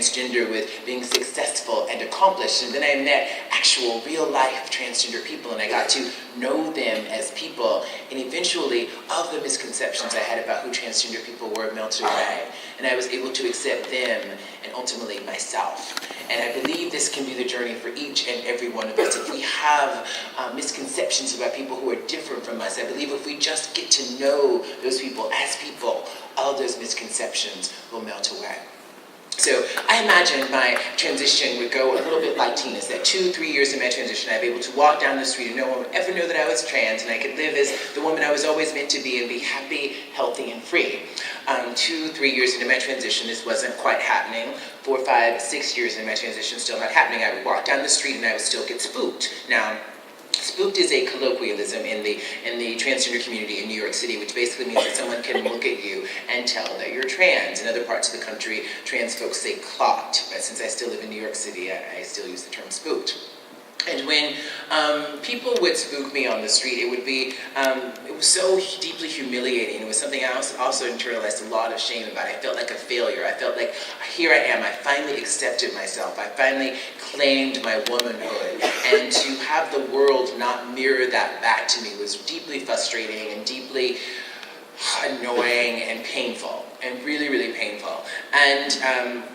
transgender with being successful and accomplished. And then I met actual real life transgender people, and I got to know them as people. And eventually, all the misconceptions I had about who transgender people were melted away. And I was able to accept them and ultimately myself. And I believe this can be the journey for each and every one of us. If we have misconceptions about people who are different from us, I believe if we just get to know those people as people, all those misconceptions will melt away. So I imagine my transition would go a little bit like Tina's, that 2-3 years in my transition, I'd be able to walk down the street and no one would ever know that I was trans, and I could live as the woman I was always meant to be and be happy, healthy, and free. 2-3 years into my transition, this wasn't quite happening. 4, 5, 6 years into my transition, still not happening. I would walk down the street and I would still get spooked. Now, spooked is a colloquialism in the transgender community in New York City, which basically means that someone can look at you and tell that you're trans. In other parts of the country, trans folks say clocked, but since I still live in New York City, I still use the term spooked. And when people would spook me on the street, it was so deeply humiliating. It was something I also internalized a lot of shame about. I felt like a failure. I felt like, here I am, I finally accepted myself. I finally claimed my womanhood. And to have the world not mirror that back to me was deeply frustrating and deeply annoying and painful, and really, really painful. And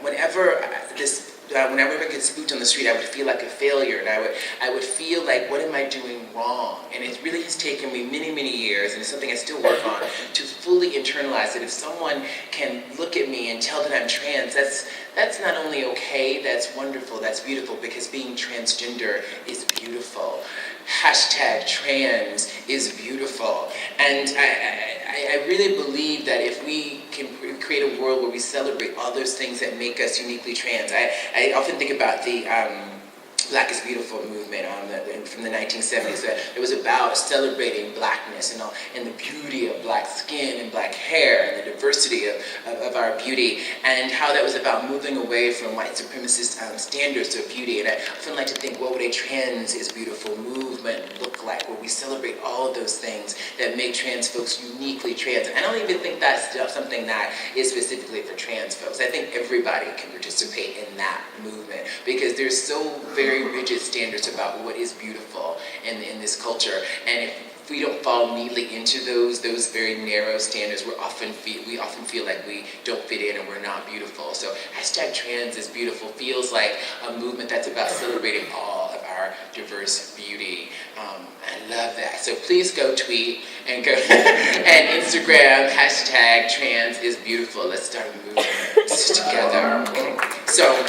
whenever I get spooked on the street, I would feel like a failure, and I would feel like, what am I doing wrong? And it really has taken me many, many years, and it's something I still work on, to fully internalize that if someone can look at me and tell that I'm trans, that's not only okay, that's wonderful, that's beautiful, because being transgender is beautiful. #trans is beautiful. And I really believe that if we can create a world where we celebrate all those things that make us uniquely trans. I often think about the Black is Beautiful movement from the 1970s. It was about celebrating blackness and the beauty of black skin and black hair and the diversity of our beauty, and how that was about moving away from white supremacist standards of beauty. And I often like to think, what would a trans is beautiful movement look like, where we celebrate all of those things that make trans folks uniquely trans? And I don't even think that's something that is specifically for trans folks. I think everybody can participate in that movement, because there's so very rigid standards about what is beautiful in this culture, and if we don't fall neatly into those very narrow standards, we often feel like we don't fit in and we're not beautiful. So #trans is beautiful feels like a movement that's about celebrating all of our diverse beauty. I love that. So please go tweet and go and Instagram #trans is beautiful. Let's start a movement together. So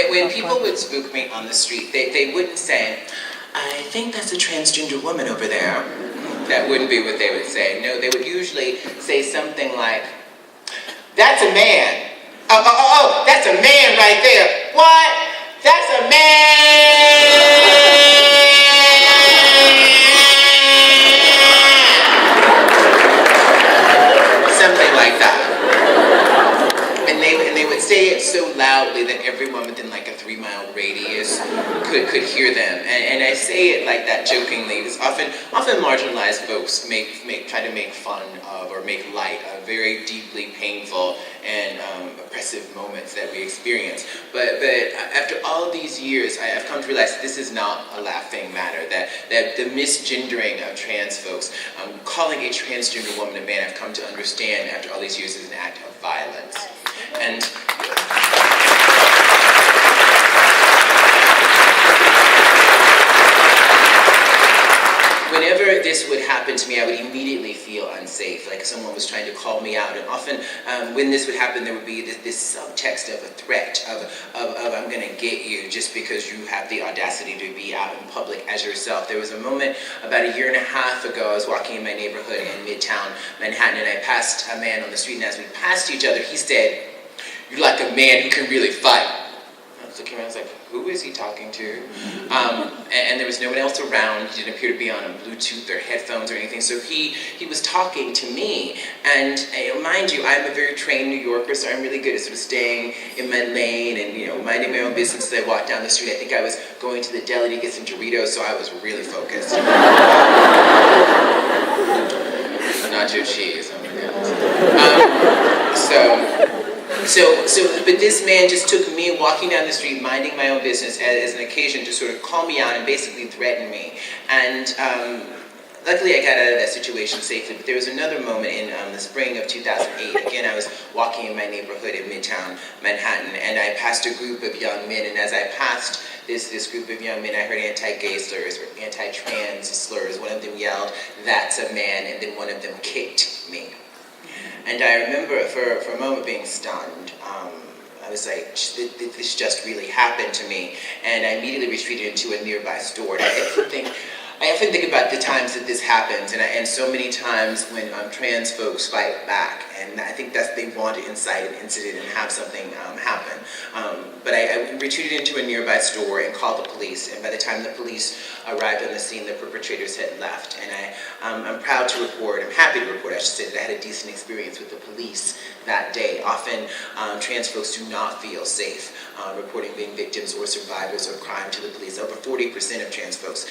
when people would spook me on the street, they wouldn't say, "I think that's a transgender woman over there." That wouldn't be what they would say. No, they would usually say something like, "That's a man. Oh, that's a man right there. What? That's a man!" Something like that. And they would say it so loudly that everyone within like a 3-mile radius could hear them. And I say it like that jokingly, because often marginalized folks try to make fun of or make light of very deeply painful and oppressive moments that we experience. But after all these years, I have come to realize this is not a laughing matter, that the misgendering of trans folks, calling a transgender woman a man, I've come to understand after all these years, is an act of violence. And whenever this would happen to me, I would immediately feel unsafe, like someone was trying to call me out. And often when this would happen, there would be this subtext of a threat of I'm going to get you just because you have the audacity to be out in public as yourself. There was a moment about 1.5 years ago, I was walking in my neighborhood in Midtown Manhattan, and I passed a man on the street, and as we passed each other, he said, "You're like a man who can really fight." I was looking around, I was like, who is he talking to? And there was no one else around. He didn't appear to be on a Bluetooth or headphones or anything, so he was talking to me. And mind you, I'm a very trained New Yorker, so I'm really good at sort of staying in my lane and minding my own business as I walked down the street. I think I was going to the deli to get some Doritos, so I was really focused. sure she is. Oh my goodness. But this man just took me walking down the street, minding my own business, as an occasion to sort of call me out and basically threaten me. And luckily, I got out of that situation safely, but there was another moment in the spring of 2008. Again, I was walking in my neighborhood in Midtown Manhattan, and I passed a group of young men, and as I passed this group of young men, I heard anti-gay slurs or anti-trans slurs. One of them yelled, "That's a man," and then one of them kicked me. And I remember for a moment being stunned. I was like, this just really happened to me, and I immediately retreated into a nearby store. And I often think about the times that this happens, and so many times when trans folks fight back, and I think that's they want to incite an incident and have something happen. But I retreated into a nearby store and called the police, and by the time the police arrived on the scene, the perpetrators had left. And I'm proud to report, I'm happy to report, I should say, that I had a decent experience with the police that day. Often, trans folks do not feel safe reporting being victims or survivors of crime to the police. Over 40% of trans folks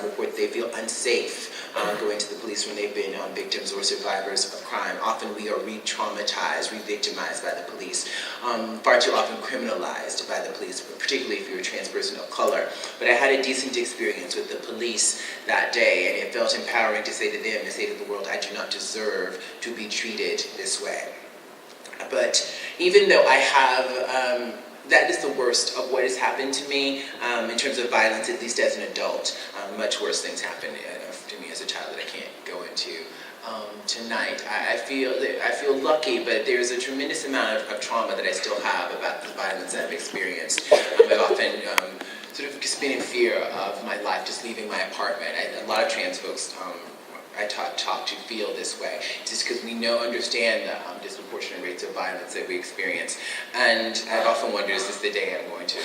report they feel unsafe going to the police when they've been victims or survivors of crime. Often we are re-traumatized, re-victimized by the police, far too often criminalized by the police, particularly if you're a trans person of color. But I had a decent experience with the police that day, and it felt empowering to say to them, to say to the world, I do not deserve to be treated this way. But even though I have, that is the worst of what has happened to me in terms of violence, at least as an adult. Much worse things happened to me as a child that I can't go into tonight. I feel lucky, but there's a tremendous amount of trauma that I still have about the violence I've experienced. I've often sort of just been in fear of my life, just leaving my apartment. A lot of trans folks I talk to feel this way, just because we understand the disproportionate rates of violence that we experience. And I've often wondered, is this the day I'm going to,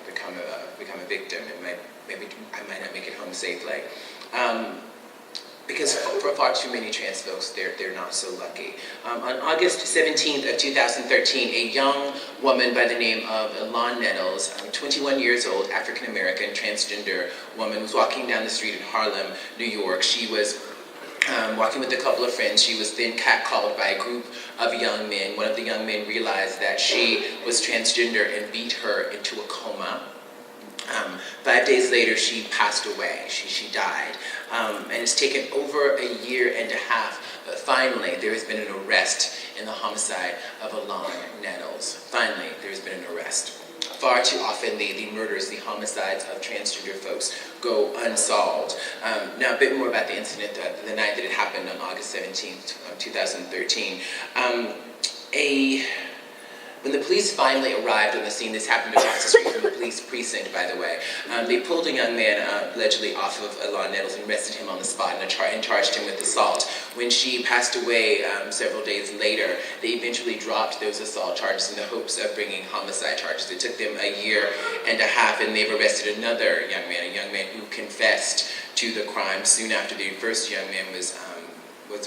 become a victim, and maybe I might not make it home safely. Because for far too many trans folks, they're not so lucky. On August 17th of 2013, a young woman by the name of Elon Nettles, 21 years old, African-American, transgender woman, was walking down the street in Harlem, New York. She was walking with a couple of friends. She was then catcalled by a group of young men. One of the young men realized that she was transgender and beat her into a coma. 5 days later, she passed away. She died. And it's taken over a year and a half, but finally there has been an arrest in the homicide of Elon Nettles. Finally, there's been an arrest. Far too often, the murders, the homicides of transgender folks go unsolved. Now, a bit more about the incident, the night that it happened on August 17th, 2013. When the police finally arrived on the scene, this happened across the street from the police precinct, by the way, they pulled a young man allegedly off of Elon Nettles and arrested him on the spot and charged him with assault. When she passed away several days later, they eventually dropped those assault charges in the hopes of bringing homicide charges. It took them a year and a half, and they've arrested another young man who confessed to the crime soon after the first young man was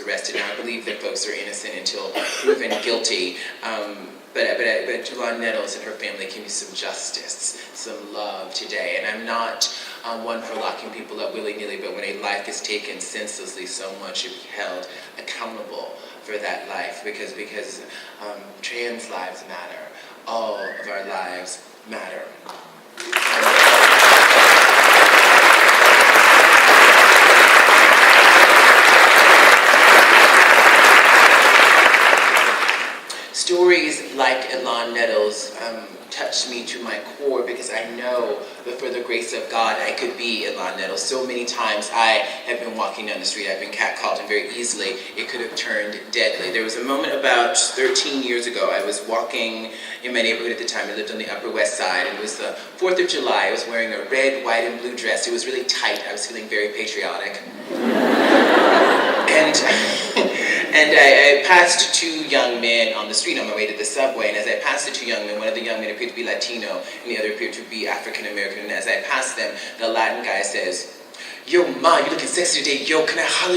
arrested. Now, I believe that folks are innocent until proven guilty. But Elon Nettles and her family can use some justice, some love today. And I'm not one for locking people up willy-nilly, but when a life is taken senselessly, someone should be held accountable for that life, because trans lives matter. All of our lives matter. Stories like Elon Nettles touched me to my core, because I know that for the grace of God, I could be Elon Nettles. So many times I have been walking down the street, I've been catcalled, and very easily it could have turned deadly. There was a moment about 13 years ago. I was walking in my neighborhood at the time. I lived on the Upper West Side, and it was the 4th of July. I was wearing a red, white, and blue dress. It was really tight. I was feeling very patriotic. And I passed two young men on the street on my way to the subway, and as I passed the two young men, one of the young men appeared to be Latino, and the other appeared to be African American, and as I passed them, the Latin guy says, "Yo, ma, you looking sexy today, yo, can I holler